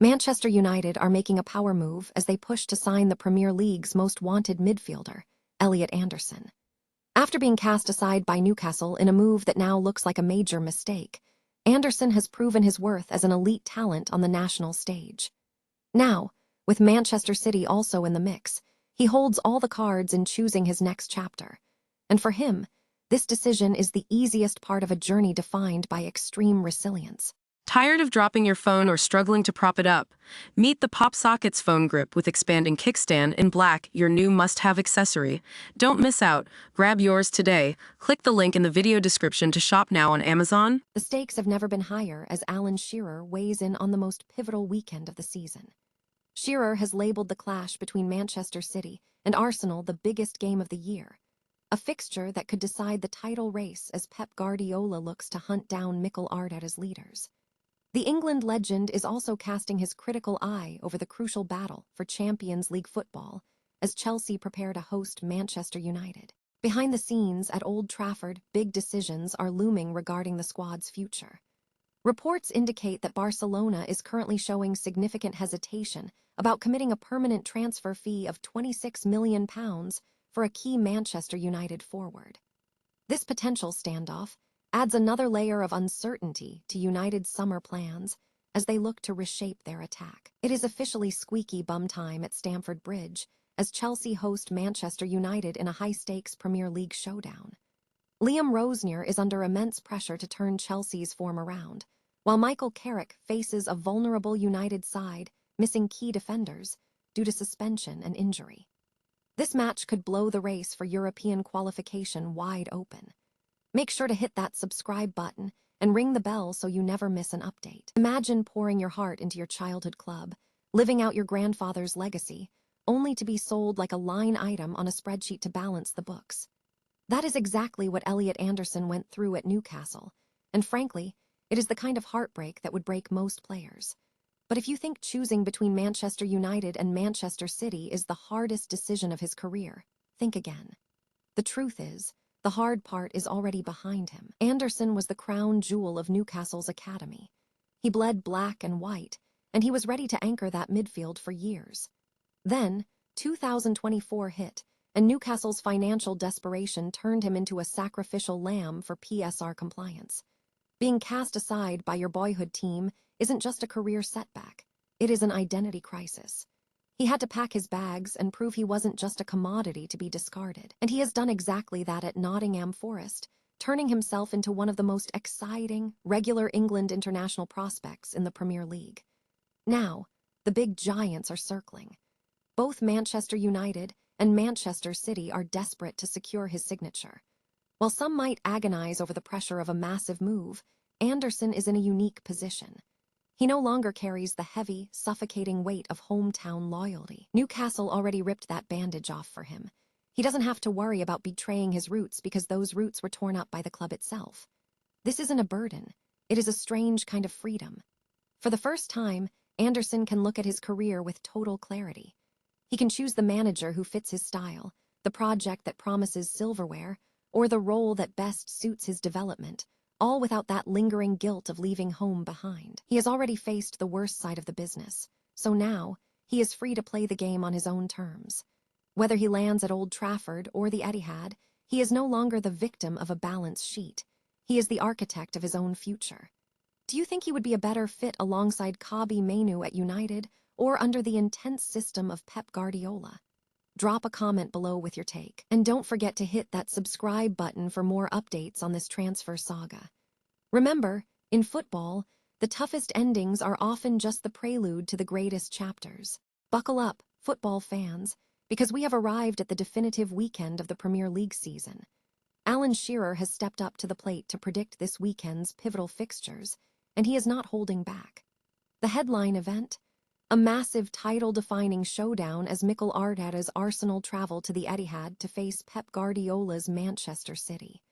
Manchester United are making a power move as they push to sign the Premier League's most wanted midfielder, Elliot Anderson. After being cast aside by Newcastle in a move that now looks like a major mistake, Anderson has proven his worth as an elite talent on the national stage. Now, with Manchester City also in the mix, he holds all the cards in choosing his next chapter. And for him, this decision is the easiest part of a journey defined by extreme resilience. Tired of dropping your phone or struggling to prop it up? Meet the Pop Sockets phone grip with expanding kickstand in black, your new must-have accessory. Don't miss out. Grab yours today. Click the link in the video description to shop now on Amazon. The stakes have never been higher as Shearer weighs in on the most pivotal weekend of the season. Shearer has labeled the clash between Manchester City and Arsenal the biggest game of the year, a fixture that could decide the title race as Pep Guardiola looks to hunt down Mikel Arteta's leaders. The England legend is also casting his critical eye over the crucial battle for Champions League football as Chelsea prepare to host Manchester United. Behind the scenes at Old Trafford, big decisions are looming regarding the squad's future. Reports indicate that Barcelona is currently showing significant hesitation about committing a permanent transfer fee of £26 million for a key Manchester United forward. This potential standoff adds another layer of uncertainty to United's summer plans as they look to reshape their attack. It is officially squeaky bum time at Stamford Bridge as Chelsea host Manchester United in a high-stakes Premier League showdown. Liam Rosenior is under immense pressure to turn Chelsea's form around, while Michael Carrick faces a vulnerable United side missing key defenders due to suspension and injury. This match could blow the race for European qualification wide open. Make sure to hit that subscribe button and ring the bell so you never miss an update. Imagine pouring your heart into your childhood club, living out your grandfather's legacy, only to be sold like a line item on a spreadsheet to balance the books. That is exactly what Elliot Anderson went through at Newcastle, and frankly, it is the kind of heartbreak that would break most players. But if you think choosing between Manchester United and Manchester City is the hardest decision of his career, think again. The truth is, the hard part is already behind him. Anderson was the crown jewel of Newcastle's academy. He bled black and white, and he was ready to anchor that midfield for years. Then, 2024 hit, and Newcastle's financial desperation turned him into a sacrificial lamb for PSR compliance. Being cast aside by your boyhood team isn't just a career setback, it is an identity crisis. He had to pack his bags and prove he wasn't just a commodity to be discarded. And he has done exactly that at Nottingham Forest, turning himself into one of the most exciting, regular England international prospects in the Premier League. Now, the big giants are circling. Both Manchester United and Manchester City are desperate to secure his signature. While some might agonize over the pressure of a massive move, Anderson is in a unique position. He no longer carries the heavy, suffocating weight of hometown loyalty. Newcastle already ripped that bandage off for him. He doesn't have to worry about betraying his roots because those roots were torn up by the club itself. This isn't a burden. It is a strange kind of freedom. For the first time, Anderson can look at his career with total clarity. He can choose the manager who fits his style, the project that promises silverware, or the role that best suits his development, all without that lingering guilt of leaving home behind. He has already faced the worst side of the business, so now he is free to play the game on his own terms. Whether he lands at Old Trafford or the Etihad, he is no longer the victim of a balance sheet. He is the architect of his own future. Do you think he would be a better fit alongside Kobbie Mainoo at United or under the intense system of Pep Guardiola? Drop a comment below with your take. And don't forget to hit that subscribe button for more updates on this transfer saga. Remember, in football, the toughest endings are often just the prelude to the greatest chapters. Buckle up, football fans, because we have arrived at the definitive weekend of the Premier League season. Shearer has stepped up to the plate to predict this weekend's pivotal fixtures, and he is not holding back. The headline event? A massive title-defining showdown as Mikel Arteta's Arsenal travel to the Etihad to face Pep Guardiola's Manchester City.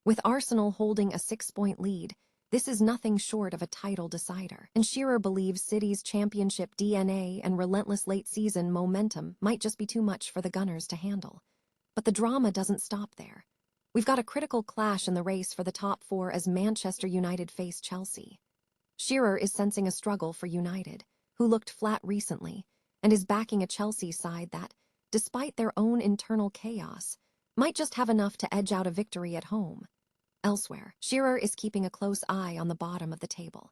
With Arsenal holding a 6-point lead, this is nothing short of a title decider. And Shearer believes City's championship DNA and relentless late-season momentum might just be too much for the Gunners to handle. But the drama doesn't stop there. We've got a critical clash in the race for the top four as Manchester United face Chelsea. Shearer is sensing a struggle for United, who looked flat recently, and is backing a Chelsea side that, despite their own internal chaos, might just have enough to edge out a victory at home. Elsewhere, Shearer is keeping a close eye on the bottom of the table.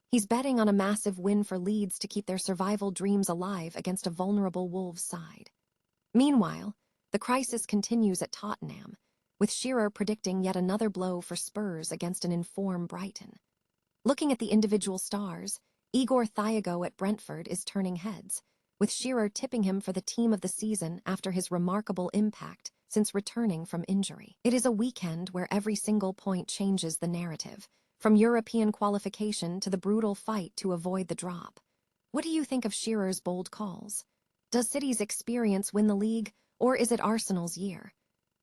He's betting on a massive win for Leeds to keep their survival dreams alive against a vulnerable Wolves side. Meanwhile, the crisis continues at Tottenham, with Shearer predicting yet another blow for Spurs against an informed Brighton. Looking at the individual stars, Igor Thiago at Brentford is turning heads, with Shearer tipping him for the team of the season after his remarkable impact since returning from injury. It is a weekend where every single point changes the narrative, from European qualification to the brutal fight to avoid the drop. What do you think of Shearer's bold calls? Does City's experience win the league, or is it Arsenal's year?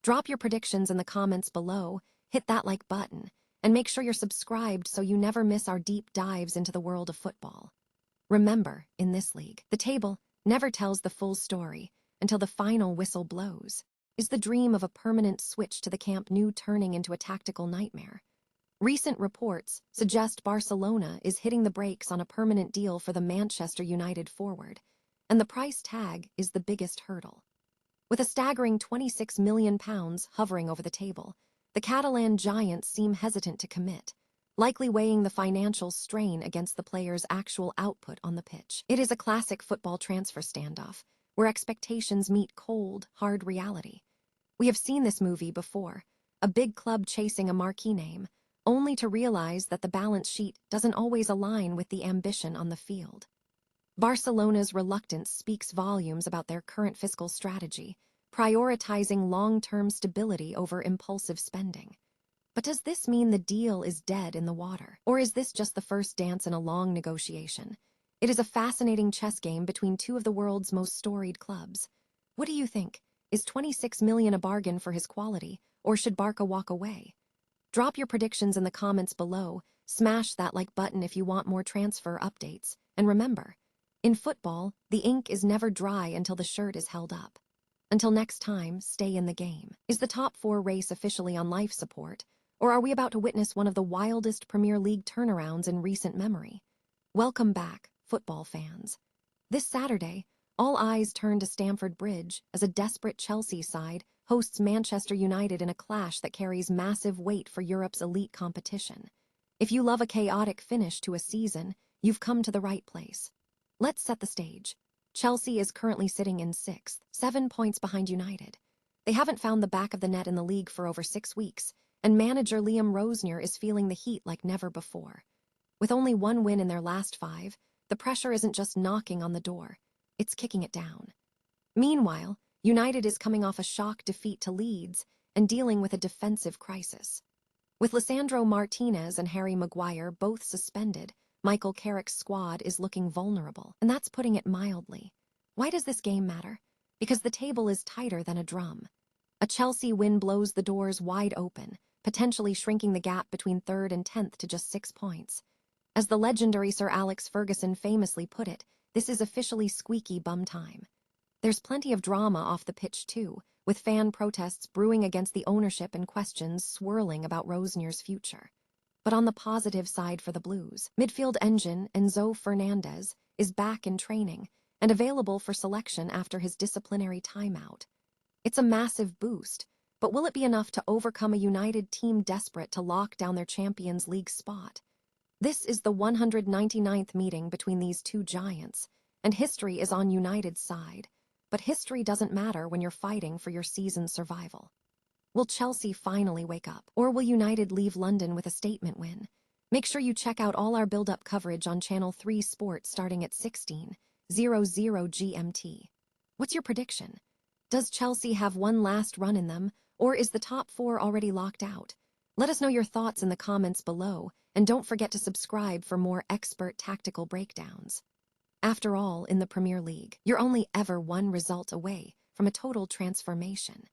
Drop your predictions in the comments below, hit that like button, and make sure you're subscribed so you never miss our deep dives into the world of football. Remember, in this league, the table never tells the full story until the final whistle blows. Is the dream of a permanent switch to the Camp Nou turning into a tactical nightmare? Recent reports suggest Barcelona is hitting the brakes on a permanent deal for the Manchester United forward, and the price tag is the biggest hurdle. With a staggering £26 million hovering over the table, the Catalan giants seem hesitant to commit, likely weighing the financial strain against the player's actual output on the pitch. It is a classic football transfer standoff, where expectations meet cold, hard reality. We have seen this movie before, a big club chasing a marquee name, only to realize that the balance sheet doesn't always align with the ambition on the field. Barcelona's reluctance speaks volumes about their current fiscal strategy, prioritizing long-term stability over impulsive spending. But does this mean the deal is dead in the water? Or is this just the first dance in a long negotiation? It is a fascinating chess game between two of the world's most storied clubs. What do you think? Is $26 million a bargain for his quality, or should Barca walk away? Drop your predictions in the comments below, smash that like button if you want more transfer updates, and remember, in football, the ink is never dry until the shirt is held up. Until next time, stay in the game. Is the top 4 race officially on life support, or are we about to witness one of the wildest Premier League turnarounds in recent memory? Welcome back, football fans. This Saturday, all eyes turn to Stamford Bridge as a desperate Chelsea side hosts Manchester United in a clash that carries massive weight for Europe's elite competition. If you love a chaotic finish to a season, you've come to the right place. Let's set the stage. Chelsea is currently sitting in 6th, 7 points behind United. They haven't found the back of the net in the league for over 6 weeks, and manager Liam Rosenior is feeling the heat like never before. With only 1 win in their last 5, the pressure isn't just knocking on the door, it's kicking it down. Meanwhile, United is coming off a shock defeat to Leeds and dealing with a defensive crisis. With Lisandro Martinez and Harry Maguire both suspended, Michael Carrick's squad is looking vulnerable, and that's putting it mildly. Why does this game matter? Because the table is tighter than a drum. A Chelsea win blows the doors wide open, potentially shrinking the gap between 3rd and 10th to just 6 points. As the legendary Sir Alex Ferguson famously put it, this is officially squeaky bum time. There's plenty of drama off the pitch too, with fan protests brewing against the ownership and questions swirling about Rosenior's future. But on the positive side for the Blues, midfield engine Enzo Fernandez is back in training and available for selection after his disciplinary timeout. It's a massive boost, but will it be enough to overcome a United team desperate to lock down their Champions League spot? This is the 199th meeting between these two giants, and history is on United's side. But history doesn't matter when you're fighting for your season's survival. Will Chelsea finally wake up, or will United leave London with a statement win? Make sure you check out all our build-up coverage on Channel 3 Sport starting at 16:00 GMT. What's your prediction? Does Chelsea have one last run in them, or is the top 4 already locked out? Let us know your thoughts in the comments below, and don't forget to subscribe for more expert tactical breakdowns. After all, in the Premier League, you're only ever one result away from a total transformation.